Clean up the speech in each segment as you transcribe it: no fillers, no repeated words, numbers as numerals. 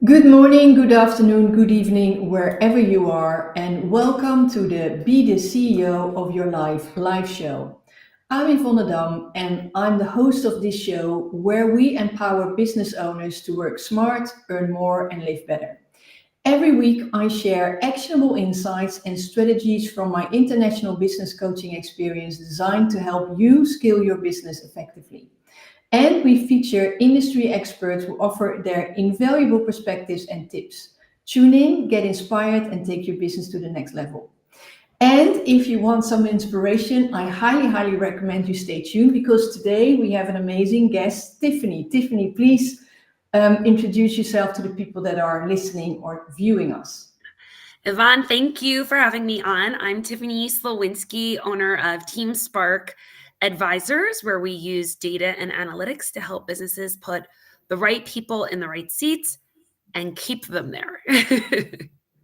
Good morning, good afternoon, good evening, wherever you are, and welcome to the Be the CEO of Your Life live show. I'm Yvonne Dam, and I'm the host of this show where we empower business owners to work smart, earn more, and live better. Every week, I share actionable insights and strategies from my international business coaching experience designed to help you scale your business effectively. And we feature industry experts who offer their invaluable perspectives and tips. Tune in, get inspired, and take your business to the next level. And if you want some inspiration, I highly recommend you stay tuned because today we have an amazing guest, Tiffany. Tiffany, please introduce yourself to the people that are listening or viewing us. Yvonne, thank you for having me on. I'm Tiffany Slowinski, owner of Team Spark Advisors, where we use data and analytics to help businesses put the right people in the right seats and keep them there.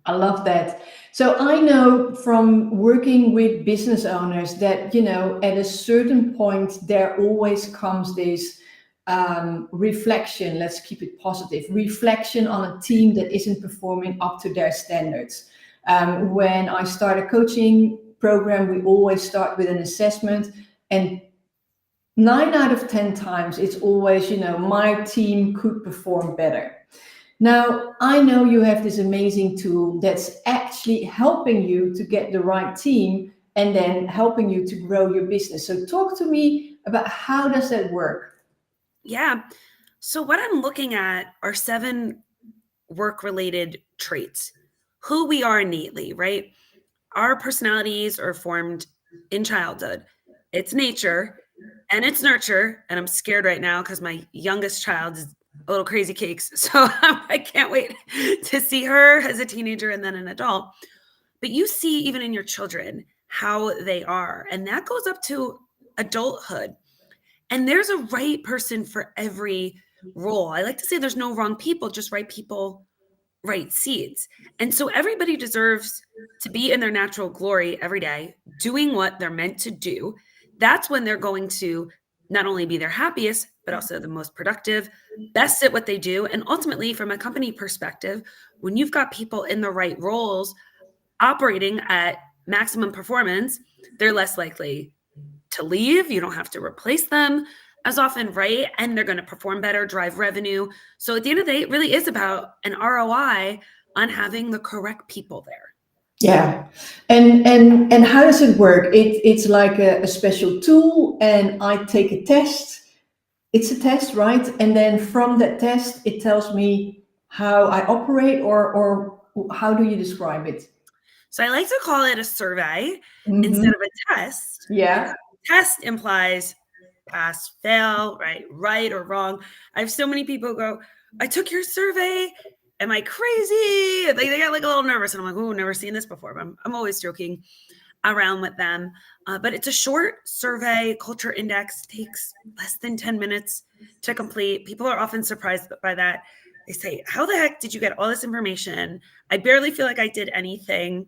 I love that. So I know from working with business owners that, at a certain point, there always comes this reflection, let's keep it positive, reflection on a team that isn't performing up to their standards. When I start a coaching program, we always start with an assessment, and 9 out of 10 times, it's always, my team could perform better. Now, I know you have this amazing tool that's actually helping you to get the right team and then helping you to grow your business. So talk to me about how does that work? Yeah. So, what I'm looking at are 7 work related traits who we are innately, right? Our personalities are formed in childhood. It's nature and it's nurture. And I'm scared right now because my youngest child is a little crazy cakes. So I can't wait to see her as a teenager and then an adult. But you see, even in your children, how they are. And that goes up to adulthood. And there's a right person for every role. I like to say there's no wrong people, just right people, right seeds. And so everybody deserves to be in their natural glory every day, doing what they're meant to do. That's when they're going to not only be their happiest, but also the most productive, best at what they do. And ultimately, from a company perspective, when you've got people in the right roles operating at maximum performance, they're less likely to leave. You don't have to replace them as often, right? And they're going to perform better, drive revenue. So at the end of the day, it really is about an ROI on having the correct people there. Yeah. And how does it work? It's like a special tool and I take a test. It's a test, right? And then from that test, it tells me how I operate or how do you describe it? So I like to call it a survey Hmm. instead of a test. Yeah. Test implies pass, fail, right or wrong. I have so many people go, I took your survey. Am I crazy? They get like a little nervous. And I'm like, oh, never seen this before. But I'm always joking around with them. But it's a short survey. Culture index takes less than 10 minutes to complete. People are often surprised by that. They say, how the heck did you get all this information? I barely feel like I did anything.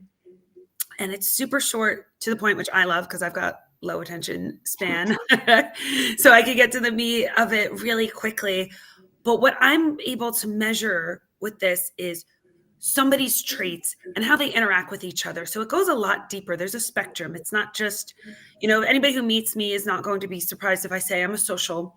And it's super short to the point, which I love because I've got low attention span. So I can get to the meat of it really quickly. But what I'm able to measure with this is somebody's traits and how they interact with each other. So it goes a lot deeper. There's a spectrum. It's not just, anybody who meets me is not going to be surprised if I say I'm a social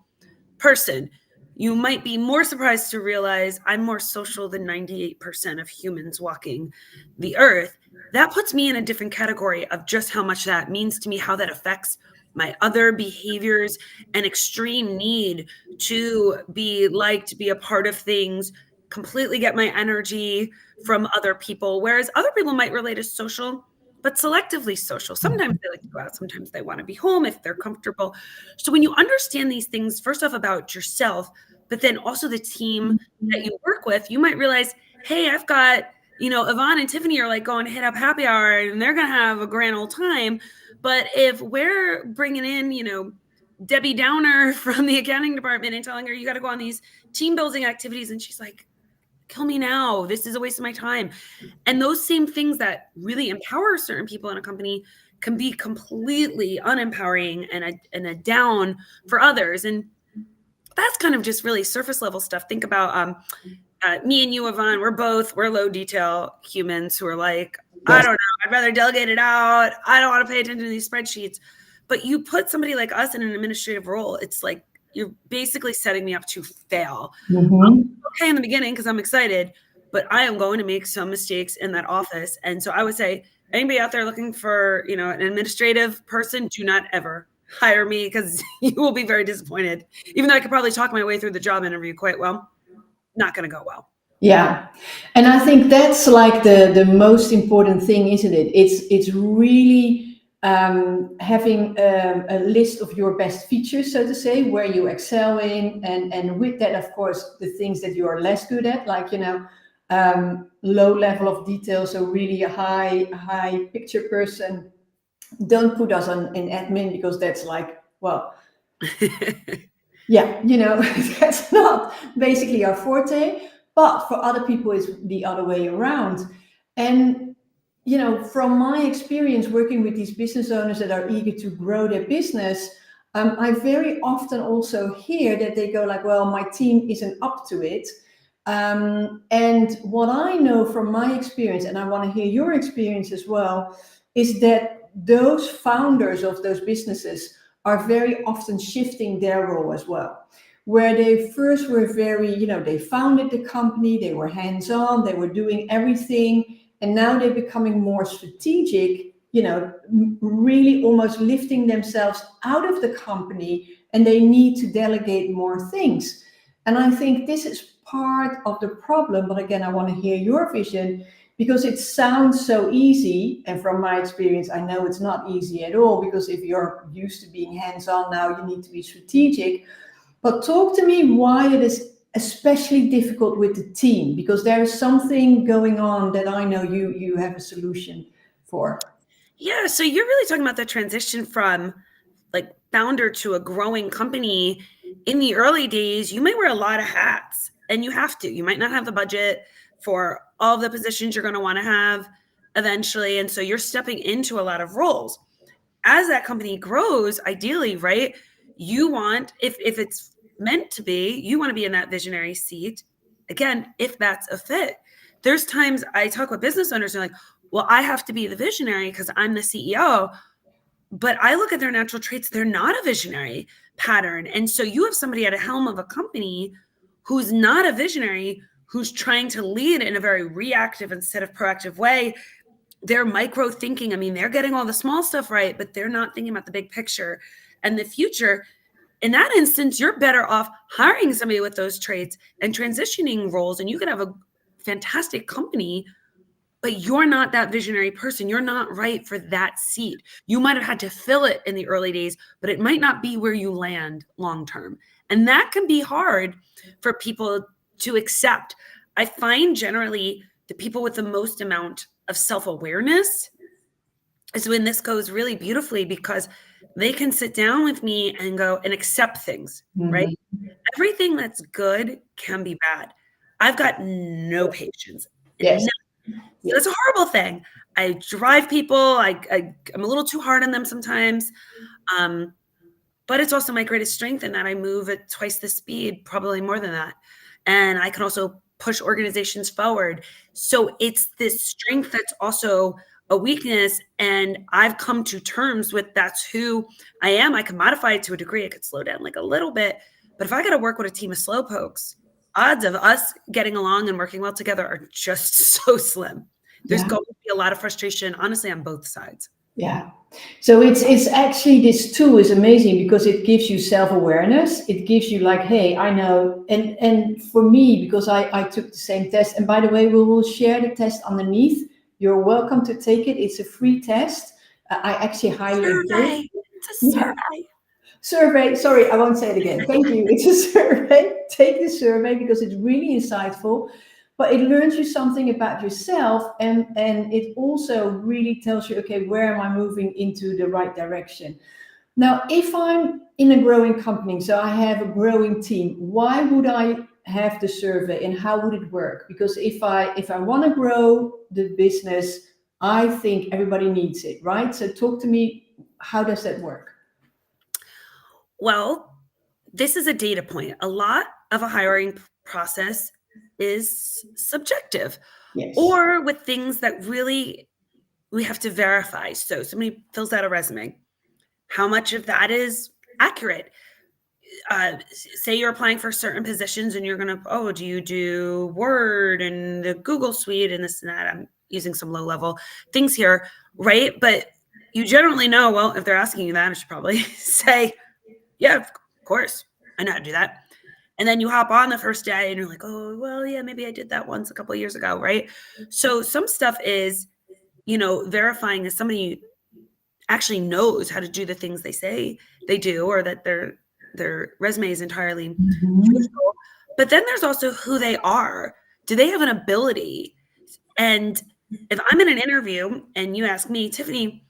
person. You might be more surprised to realize I'm more social than 98% of humans walking the earth. That puts me in a different category of just how much that means to me, how that affects my other behaviors and extreme need to be liked, be a part of things, completely get my energy from other people. Whereas other people might relate as social, but selectively social. Sometimes they like to go out, sometimes they want to be home if they're comfortable. So when you understand these things, first off about yourself, but then also the team that you work with, you might realize, hey, I've got, Yvonne and Tiffany are like going to hit up happy hour and they're going to have a grand old time. But if we're bringing in, Debbie Downer from the accounting department and telling her you got to go on these team building activities, and she's like, kill me now. This is a waste of my time. And those same things that really empower certain people in a company can be completely unempowering and a down for others. And that's kind of just really surface level stuff. Think about me and you, Yvonne, we're low detail humans who are like, I Yes. don't know, I'd rather delegate it out. I don't want to pay attention to these spreadsheets. But you put somebody like us in an administrative role, it's like you're basically setting me up to fail. Mm-hmm. Okay in the beginning because I'm excited, but I am going to make some mistakes in that office. And so I would say, anybody out there looking for, an administrative person, do not ever hire me because you will be very disappointed. Even though I could probably talk my way through the job interview quite well, not going to go well. Yeah, and I think that's like the most important thing, isn't it? It's really having a list of your best features, so to say, where you excel in, and with that, of course, the things that you are less good at, like low level of detail, so really a high picture person. Don't put us on in admin because that's like, well, yeah, that's not basically our forte. But for other people, it's the other way around. And, from my experience working with these business owners that are eager to grow their business, I very often also hear that they go like, well, my team isn't up to it. And what I know from my experience, and I want to hear your experience as well, is that those founders of those businesses are very often shifting their role as well. Where they first were very, they founded the company, they were hands on, they were doing everything, and now they're becoming more strategic, really almost lifting themselves out of the company, and they need to delegate more things. And I think this is part of the problem. But again, I want to hear your vision because it sounds so easy. And from my experience, I know it's not easy at all, because if you're used to being hands-on, now you need to be strategic. But talk to me why it is especially difficult with the team, because there is something going on that I know you have a solution for. Yeah, so you're really talking about the transition from like founder to a growing company. In the early days, you might wear a lot of hats, and you have to. You might not have the budget for all the positions you're going to want to have eventually. And so you're stepping into a lot of roles. As that company grows, ideally, right? You want, if it's meant to be, you want to be in that visionary seat. Again, if that's a fit. There's times I talk with business owners and they're like, well, I have to be the visionary because I'm the CEO. But I look at their natural traits, they're not a visionary pattern. And so you have somebody at a helm of a company who's not a visionary, who's trying to lead in a very reactive instead of proactive way. They're micro thinking. I mean, they're getting all the small stuff right, but they're not thinking about the big picture and the future. In that instance, you're better off hiring somebody with those traits and transitioning roles, and you could have a fantastic company, but you're not that visionary person. You're not right for that seat. You might have had to fill it in the early days, but it might not be where you land long term. And that can be hard for people to accept. I find generally the people with the most amount of self-awareness is when this goes really beautifully, because they can sit down with me and go and accept things, right? Mhm. Everything that's good can be bad. I've got no patience. Yes. So that's a horrible thing. I drive people. I'm a little too hard on them sometimes. But it's also my greatest strength in that I move at twice the speed, probably more than that. And I can also push organizations forward. So it's this strength that's also a weakness. And I've come to terms with that's who I am. I can modify it to a degree. I could slow down like a little bit. But if I got to work with a team of slowpokes, odds of us getting along and working well together are just so slim. There's Yeah. going to be a lot of frustration, honestly, on both sides. Yeah. So it's actually, this tool is amazing because it gives you self-awareness. It gives you like, hey, I know. And for me, because I took the same test, and by the way, we will share the test underneath. You're welcome to take it. It's a free test. I actually highly encourage. Survey. It's a Yeah. survey. Survey. Sorry, I won't say it again. Thank you. It's a survey. Take the survey because it's really insightful. But it learns you something about yourself, and it also really tells you, okay, where am I moving into the right direction? Now, if I'm in a growing company, so I have a growing team, why would I have the survey and how would it work? Because if I want to grow the business, I think everybody needs it, right? So talk to me, how does that work? Well, this is a data point. A lot of a hiring process is subjective, Yes. or with things that really we have to verify. So somebody fills out a resume. How much of that is accurate? Say you're applying for certain positions and you're going to, do you do Word and the Google Suite and this and that? I'm using some low level things here, right? But you generally know, well, if they're asking you that, I should probably say, yeah, of course, I know how to do that. And then you hop on the first day and you're like, oh, well, yeah, maybe I did that once a couple of years ago, right? So some stuff is, verifying that somebody actually knows how to do the things they say they do, or that their resume is entirely truthful. But then there's also who they are. Do they have an ability? And if I'm in an interview and you ask me, Tiffany,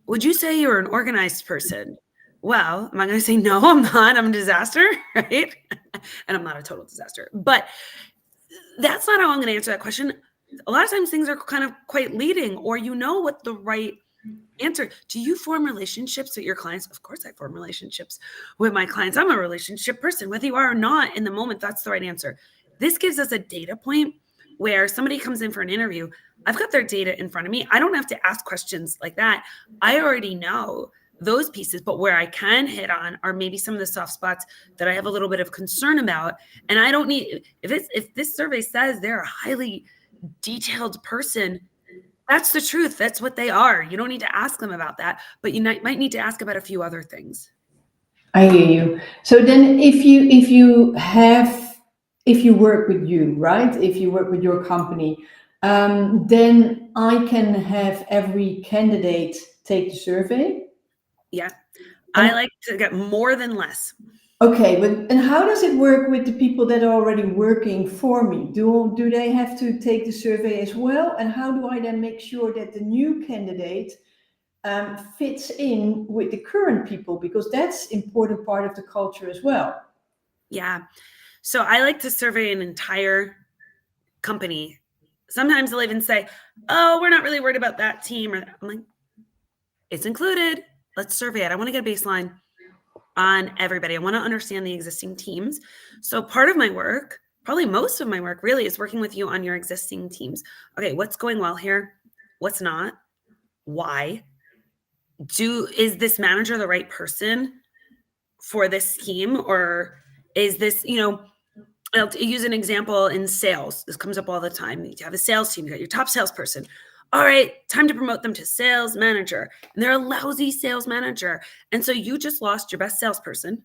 would you say you're an organized person? Well, am I going to say, no, I'm not. I'm a disaster, right? And I'm not a total disaster. But that's not how I'm going to answer that question. A lot of times things are kind of quite leading, or what the right answer. Do you form relationships with your clients? Of course I form relationships with my clients. I'm a relationship person. Whether you are or not in the moment, that's the right answer. This gives us a data point where somebody comes in for an interview. I've got their data in front of me. I don't have to ask questions like that. I already know those pieces, but where I can hit on are maybe some of the soft spots that I have a little bit of concern about. And I don't need, if this survey says they're a highly detailed person, that's the truth. That's what they are. You don't need to ask them about that, but you might need to ask about a few other things. I hear you. So then if you work with you, right? If you work with your company, then I can have every candidate take the survey. Yeah. I like to get more than less. Okay, but and how does it work with the people that are already working for me? Do they have to take the survey as well? And how do I then make sure that the new candidate fits in with the current people? Because that's important part of the culture as well. Yeah. So I like to survey an entire company. Sometimes they'll even say, oh, we're not really worried about that team. Or I'm like, it's included. Let's survey it. I want to get a baseline on everybody. I want to understand the existing teams. So part of my work, probably most of my work really, is working with you on your existing teams. Okay, what's going well here? What's not? Why? Is this manager the right person for this team? Or is this, I'll use an example in sales. This comes up all the time. You have a sales team, you got your top salesperson. All right, time to promote them to sales manager. And they're a lousy sales manager. And so you just lost your best salesperson.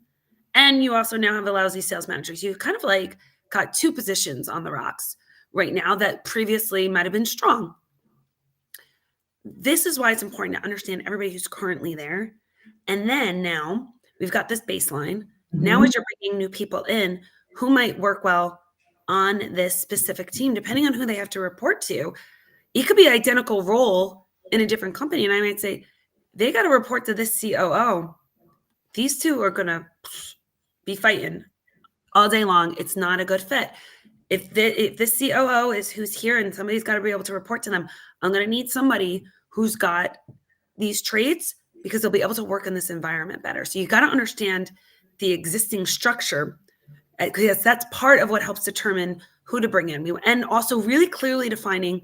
And you also now have a lousy sales manager. So you've kind of like got two positions on the rocks right now that previously might have been strong. This is why it's important to understand everybody who's currently there. And then now we've got this baseline. Now, as you're bringing new people in who might work well on this specific team, depending on who they have to report to, it could be an identical role in a different company. And I might say, they got to report to this COO. These two are going to be fighting all day long. It's not a good fit. If this COO is who's here and somebody's got to be able to report to them, I'm going to need somebody who's got these traits because they'll be able to work in this environment better. So you got to understand the existing structure, because that's part of what helps determine who to bring in. And also really clearly defining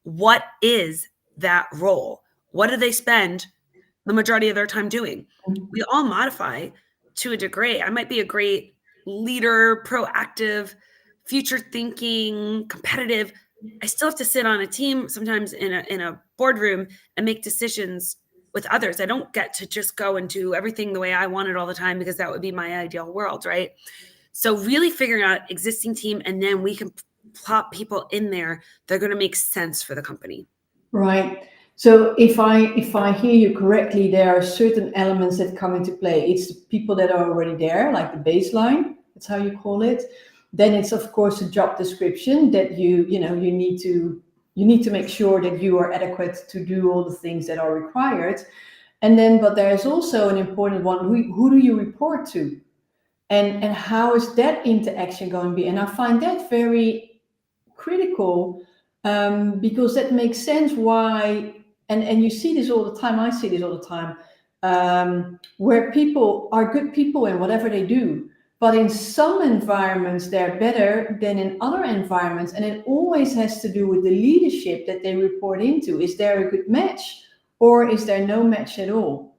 what is that role. What do they spend the majority of their time doing? We all modify to a degree. I might be a great leader, proactive, future thinking, competitive. I still have to sit on a team, sometimes in a boardroom, and make decisions with others. I don't get to just go and do everything the way I want it all the time, because that would be my ideal world, right? So really figuring out existing team, and then we can plop people in there that are going to make sense for the company. Right. So if I hear you correctly, there are certain elements that come into play. It's the people that are already there, like the baseline. That's how you call it. Then it's of course a job description that you need to make sure that you are adequate to do all the things that are required. And then, but there's also an important one: who do you report to, and how is that interaction going to be? And I find that very critical, because that makes sense why. And you see this all the time. I see this all the time, where people are good people in whatever they do. But in some environments, they're better than in other environments. And it always has to do with the leadership that they report into. Is there a good match or is there no match at all?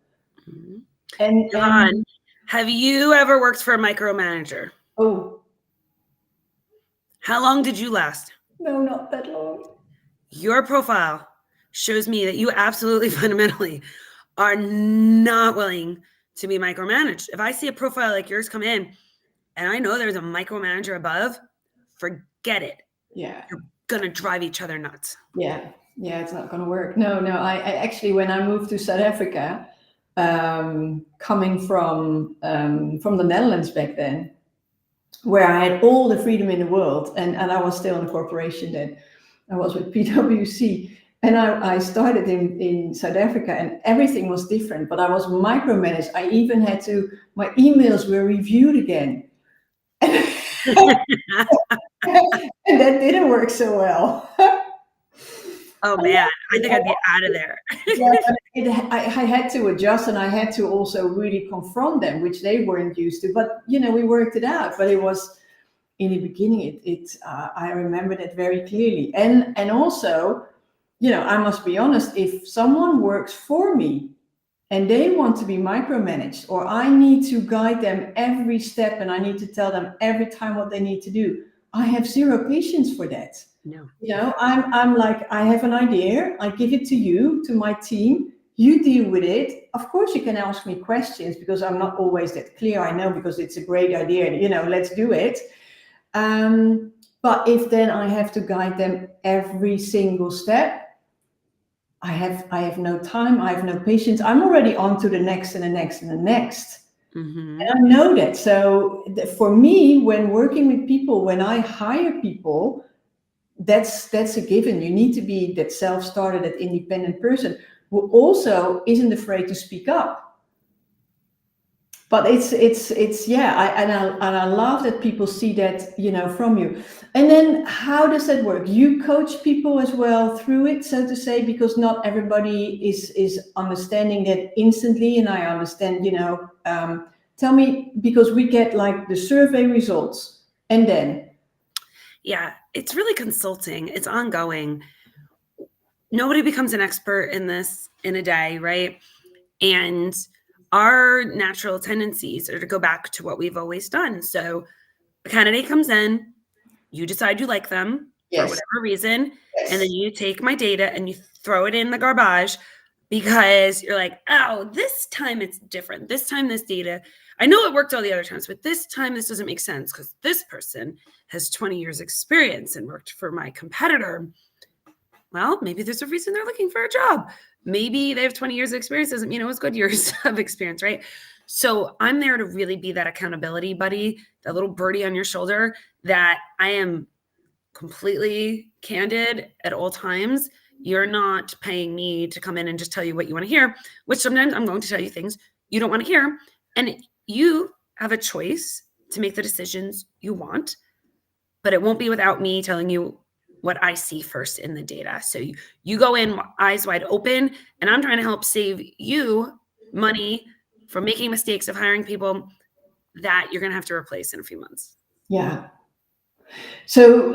Mhm. And Yvonne, have you ever worked for a micromanager? oh, How long did you last? no, not that long. Your profile shows me that you absolutely fundamentally are not willing to be micromanaged. If I see a profile like yours come in and I know there's a micromanager above, forget it. Yeah. You're going to drive each other nuts. Yeah. Yeah, it's not going to work. No, I actually, when I moved to South Africa, coming from the Netherlands back then, where I had all the freedom in the world, and I was still in a corporation then. I was with PwC, and I started in South Africa, and everything was different, but I was micromanaged. I even had to, my emails were reviewed again. And that didn't work so well. Oh man, I think I'd be out of there. Yeah, I had to adjust, and I had to also really confront them, which they weren't used to. But we worked it out. But it was in the beginning. I remember that very clearly, and also, I must be honest. If someone works for me and they want to be micromanaged, or I need to guide them every step, and I need to tell them every time what they need to do, I have zero patience for that. No. I'm like, I have an idea, I give it to you, to my team, you deal with it. Of course, you can ask me questions because I'm not always that clear. I know, because it's a great idea, let's do it. But if then I have to guide them every single step, I have no time, I have no patience. I'm already on to the next and the next and the next. Mm-hmm. And I know that. So for me, when working with people, when I hire people, that's a given. You need to be that self-started, that independent person who also isn't afraid to speak up. But it's yeah, I love that people see that, from you. And then how does that work? You coach people as well through it, so to say, because not everybody is understanding that instantly. And I understand, tell me, because we get like the survey results, and then Yeah, it's really consulting. It's ongoing. Nobody becomes an expert in this in a day, right? And our natural tendencies are to go back to what we've always done. So a candidate comes in, you decide you like them for yes, whatever reason, yes, and then you take my data and you throw it in the garbage because you're like, oh, this time it's different. This time this data, I know it worked all the other times, but this time this doesn't make sense because this person has 20 years experience and worked for my competitor. Well, maybe there's a reason they're looking for a job. Maybe they have 20 years of experience, doesn't mean it was good years of experience, right? So I'm there to really be that accountability buddy, that little birdie on your shoulder, that I am completely candid at all times. You're not paying me to come in and just tell you what you want to hear, which sometimes I'm going to tell you things you don't want to hear. And you have a choice to make the decisions you want, but it won't be without me telling you what I see first in the data. So you go in eyes wide open, and I'm trying to help save you money from making mistakes of hiring people that you're going to have to replace in a few months. yeah. So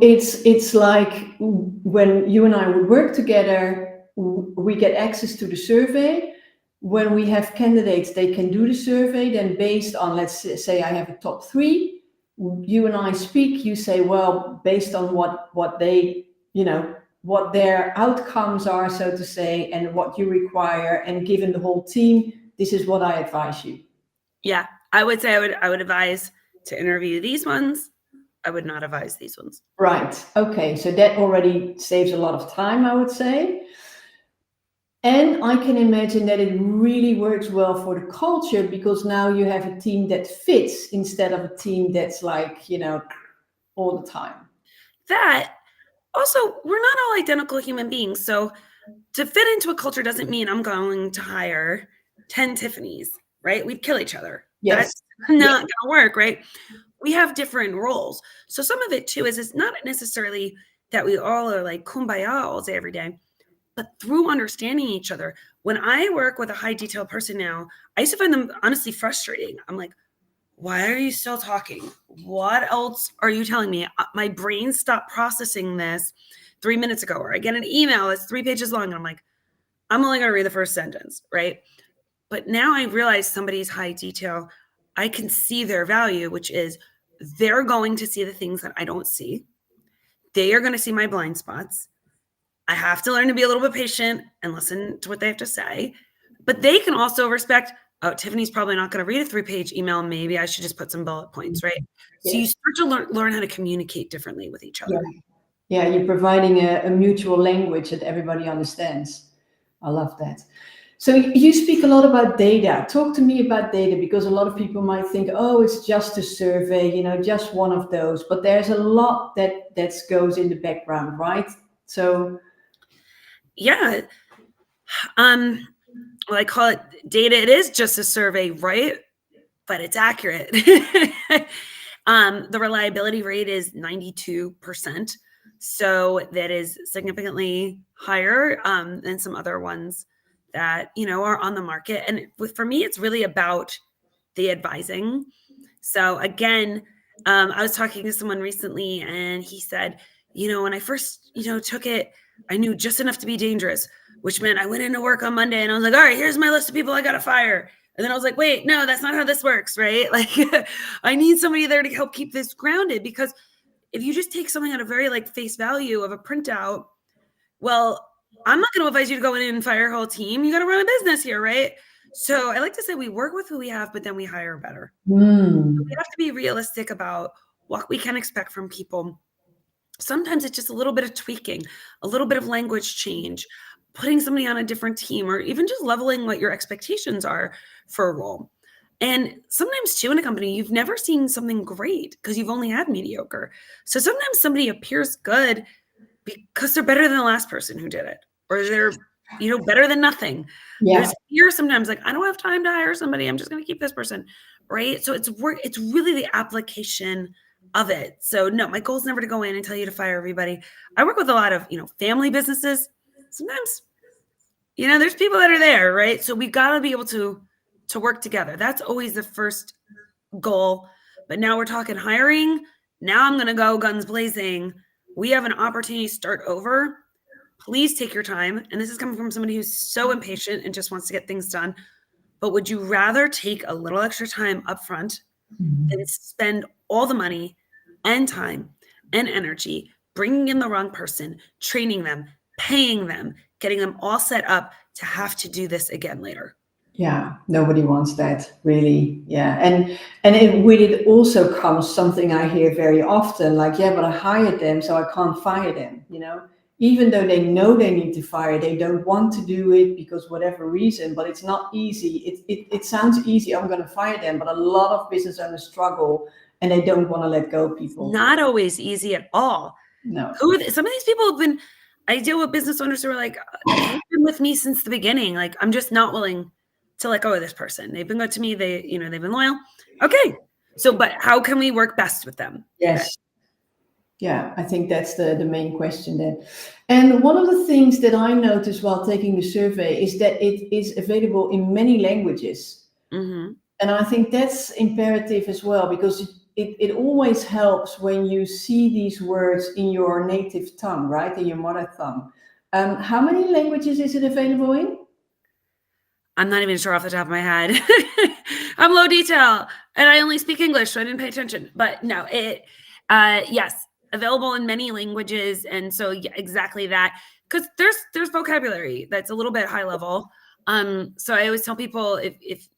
it's like when you and I would work together, we get access to the survey. When we have candidates, they can do the survey. Then based on, let's say I have a top 3, you and I speak. You say, well, based on what they, what their outcomes are, so to say, and what you require, and given the whole team, this is what I advise you. Yeah, I would say I would advise to interview these ones. I would not advise these ones. Right. Okay. So that already saves a lot of time, I would say. And I can imagine that it really works well for the culture, because now you have a team that fits instead of a team that's like, all the time. That also, we're not all identical human beings. So to fit into a culture doesn't mean I'm going to hire 10 Tiffany's, right? We'd kill each other. Yes. That's not going to work, right? We have different roles. So some of it too is it's not necessarily that we all are like kumbaya all day, every day, but through understanding each other. When I work with a high detail person now, I used to find them honestly frustrating. I'm like, why are you still talking? What else are you telling me? My brain stopped processing this 3 minutes ago, or I get an email that's 3 pages long, and I'm like, I'm only going to read the first sentence, right? But now I realize somebody's high detail, I can see their value, which is they're going to see the things that I don't see. They are going to see my blind spots. I have to learn to be a little bit patient and listen to what they have to say. But they can also respect, oh, Tiffany's probably not going to read a 3-page email. Maybe I should just put some bullet points, right? So you Yes. start to learn how to communicate differently with each Yeah. other. Yeah, you're providing a mutual language that everybody understands. I love that. So you speak a lot about data. Talk to me about data, because a lot of people might think, oh, it's just a survey, just one of those. But there's a lot that goes in the background, right? So Yeah. Well, I call it data. It is just a survey, right? But it's accurate. The reliability rate is 92%. So that is significantly higher than some other ones that, are on the market. And for me, it's really about the advising. So again, I was talking to someone recently and he said, when I first, took it, I knew just enough to be dangerous, which meant I went into work on Monday and I was like, all right, here's my list of people I got to fire. And then I was like, wait, no, that's not how this works, right? Like I need somebody there to help keep this grounded, because if you just take something at a very face value of a printout, well, I'm not going to advise you to go in and fire a whole team. You got to run a business here, right? So I like to say we work with who we have, but then we hire better. We have to be realistic about what we can expect from people. Sometimes it's just a little bit of tweaking, a little bit of language change, putting somebody on a different team, or even just leveling what your expectations are for a role. And sometimes too, in a company, you've never seen something great because you've only had mediocre. So sometimes somebody appears good because they're better than the last person who did it, or they're, better than nothing. yeah, There's fear sometimes, like, I don't have time to hire somebody. I'm just going to keep this person. Right. So it's really the application of it. So no, my goal is never to go in and tell you to fire everybody. I work with a lot of, family businesses. Sometimes, there's people that are there, right? So we've got to be able to work together. That's always the first goal. But now we're talking hiring. Now I'm going to go guns blazing. We have an opportunity to start over. Please take your time. And this is coming from somebody who's so impatient and just wants to get things done. But would you rather take a little extra time up front than spend all the money and time and energy bringing in the wrong person, training them, paying them, getting them all set up to have to do this again later? yeah, nobody wants that, really. Yeah, and with it also comes something I hear very often, like, yeah, but I hired them, so I can't fire them. Even though they know they need to fire, they don't want to do it because whatever reason. But it's not easy. It sounds easy. I'm going to fire them, but a lot of business owners struggle and they don't want to let go of people. Not always easy at all. No. Some of these people have been, I deal with business owners who are like, they've been with me since the beginning. Like, I'm just not willing to let go of this person. They've been good to me. They've been loyal. Okay. So, but how can we work best with them? Yes. Yeah, I think that's the main question then. And one of the things that I noticed while taking the survey is that it is available in many languages. Mm-hmm. And I think that's imperative as well, because it always helps when you see these words in your native tongue, right? In your mother tongue. How many languages is it available in? I'm not even sure off the top of my head. I'm low detail and I only speak English, so I didn't pay attention. But no, yes, available in many languages. And so yeah, exactly that. Because there's vocabulary that's a little bit high level. So I always tell people, if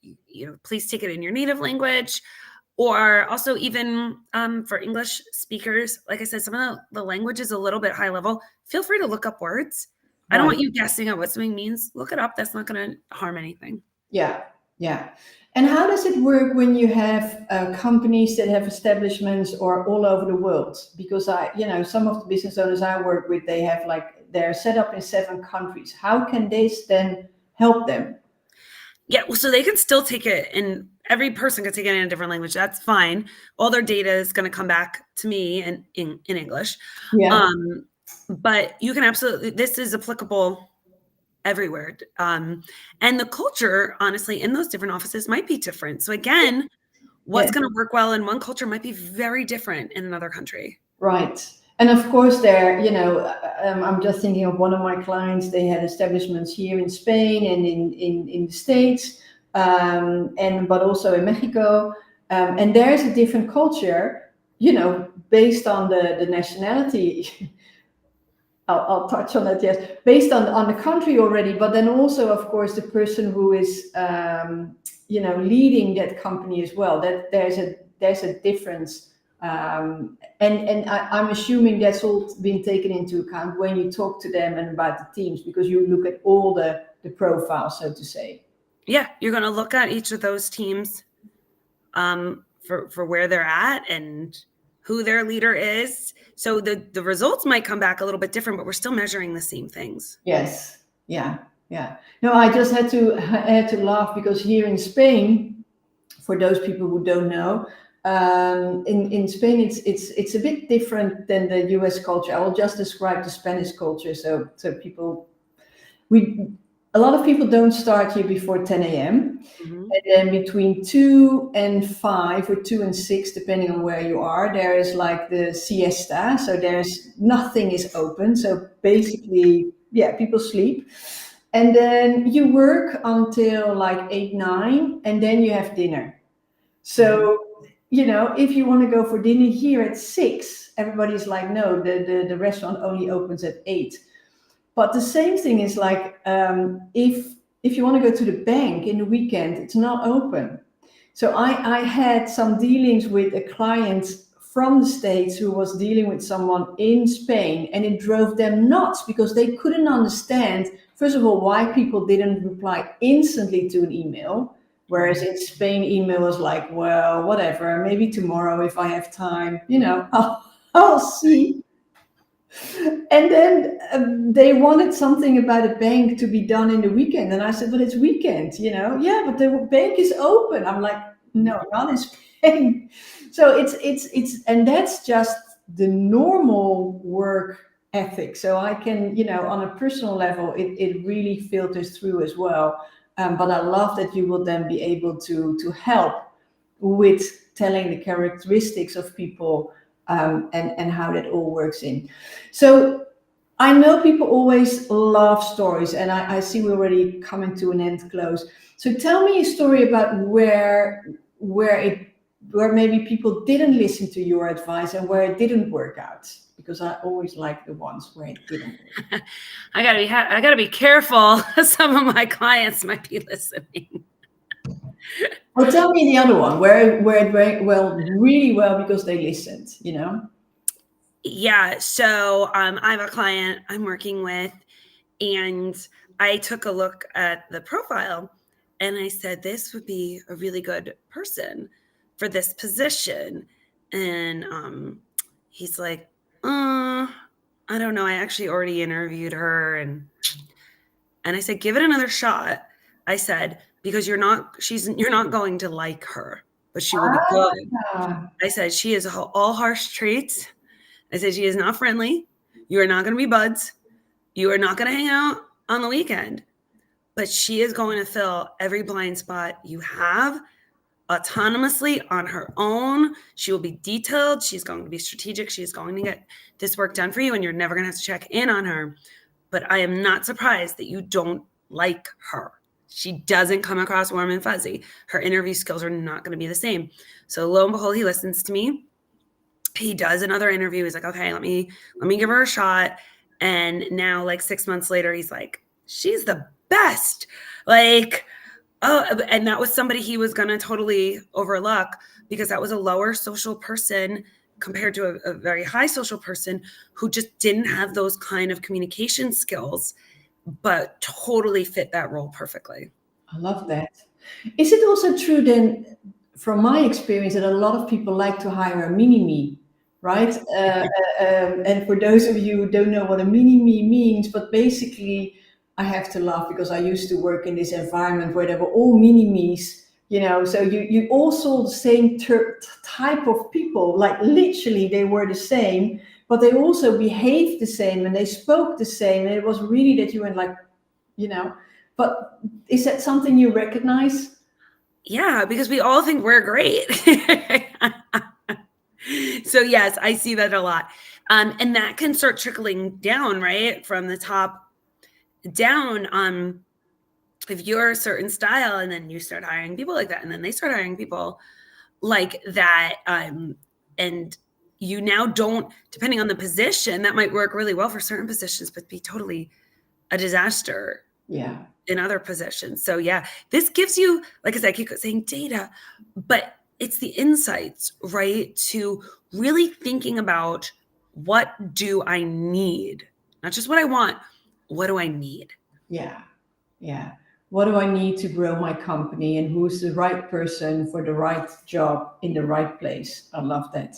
please take it in your native language, or also even for English speakers. Like I said, some of the language is a little bit high level. Feel free to look up words. I don't want you guessing at what something means. Look it up. That's not going to harm anything. Yeah, yeah. And how does it work when you have companies that have establishments or all over the world? Because some of the business owners I work with, they have they're set up in 7 countries. How can this then help them? Yeah, well, so they can still take it, and every person can take it in a different language. That's fine. All their data is going to come back to me in English. Yeah. But you can absolutely, this is applicable everywhere. And the culture, honestly, in those different offices might be different. So again, what's going to work well in one culture might be very different in another country. Right. And of course, I'm just thinking of one of my clients. They had establishments here in Spain and in the States, but also in Mexico. And there's a different culture, based on the nationality. I'll touch on that, yes, based on the country already, but then also, of course, the person who is, leading that company as well. That there's a difference. And I'm assuming that's all been taken into account when you talk to them and about the teams, because you look at all the profiles, so to say. Yeah, you're going to look at each of those teams for where they're at and who their leader is. So the results might come back a little bit different, but we're still measuring the same things. Yes. Yeah. No, I just had to laugh because here in Spain, for those people who don't know, in Spain it's a bit different than the US culture. I will just describe the Spanish culture. So a lot of people don't start here before 10 a.m. Mm-hmm. And then between 2 and 5 or 2 and 6, depending on where you are, there is like the siesta. So nothing is open. So basically, people sleep. And then you work until like 8, 9, and then you have dinner. So, if you want to go for dinner here at 6, everybody's like, no, the restaurant only opens at 8. But the same thing is like, if you want to go to the bank in the weekend, it's not open. So I had some dealings with a client from the States who was dealing with someone in Spain, and it drove them nuts because they couldn't understand, first of all, why people didn't reply instantly to an email. Whereas in Spain, email was like, well, whatever, maybe tomorrow if I have time, I'll see. And then they wanted something about a bank to be done in the weekend. And I said, but it's weekend, Yeah, but the bank is open. I'm like, no, not in Spain. So it's and that's just the normal work ethic. So I can, on a personal level, it really filters through as well. But I love that you will then be able to help with telling the characteristics of people and how that all works in. So I know people always love stories, and I see we're already coming to an end close. So tell me a story about where maybe people didn't listen to your advice and where it didn't work out. Because I always like the ones where it didn't work. I gotta be careful. Some of my clients might be listening. Well, tell me the other one where it went really well because they listened. Yeah. So I have a client I'm working with, and I took a look at the profile, and I said this would be a really good person for this position, and he's like, I don't know. I actually already interviewed her, and I said, give it another shot. I said, because you're not going to like her, but she will be good. I said, she is all harsh traits. I said, she is not friendly. You are not going to be buds. You are not going to hang out on the weekend, but she is going to fill every blind spot you have autonomously on her own. She will be detailed. She's going to be strategic. She's going to get this work done for you, and you're never going to have to check in on her. But I am not surprised that you don't like her. She doesn't come across warm and fuzzy. Her interview skills are not going to be the same. So lo and behold, he listens to me. He does another interview. He's like, okay, let me give her a shot. And now, like 6 months later, he's like, she's the best. Like, oh, and that was somebody he was going to totally overlook because that was a lower social person compared to a very high social person who just didn't have those kind of communication skills, but totally fit that role perfectly. I love that. Is it also true then, from my experience, that a lot of people like to hire a mini-me, right? And for those of you who don't know what a mini-me means, but basically, I have to laugh because I used to work in this environment where there were all mini-me's, so you all saw the same type of people, like literally they were the same, but they also behaved the same and they spoke the same. And it was really that you went like, but is that something you recognize? Yeah, because we all think we're great. So yes, I see that a lot. And that can start trickling down, right? From the top down. If you're a certain style and then you start hiring people like that, and then they start hiring people like that, and you now don't, depending on the position, that might work really well for certain positions, but be totally a disaster Yeah. in other positions. So yeah, this gives you, like I said, I keep saying data, but it's the insights, right? To really thinking about, what do I need? Not just what I want, what do I need? Yeah. Yeah. What do I need to grow my company, and who's the right person for the right job in the right place? I love that.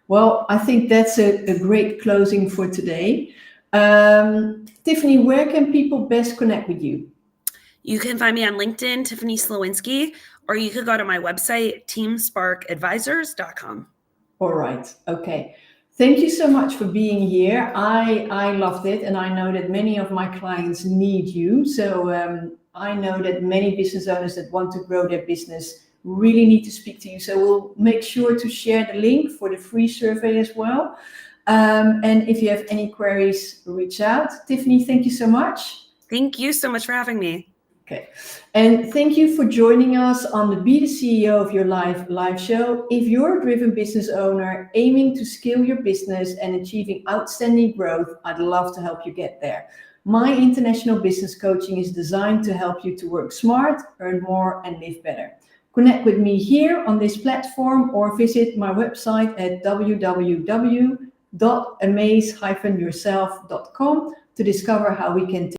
Well, I think that's a great closing for today. Tiffany, where can people best connect with you? You can find me on LinkedIn, Tiffany Slowinski, or you could go to my website, teamsparkadvisors.com. All right. Okay. Thank you so much for being here. I loved it, and I know that many of my clients need you. So I know that many business owners that want to grow their business really need to speak to you. So we'll make sure to share the link for the free survey as well. And if you have any queries, reach out. Tiffany, thank you so much. Thank you so much for having me. Okay. And thank you for joining us on the Be the CEO of Your Life live show. If you're a driven business owner aiming to scale your business and achieving outstanding growth, I'd love to help you get there. My international business coaching is designed to help you to work smart, earn more, and live better. Connect with me here on this platform or visit my website at www.amaze-yourself.com to discover how we can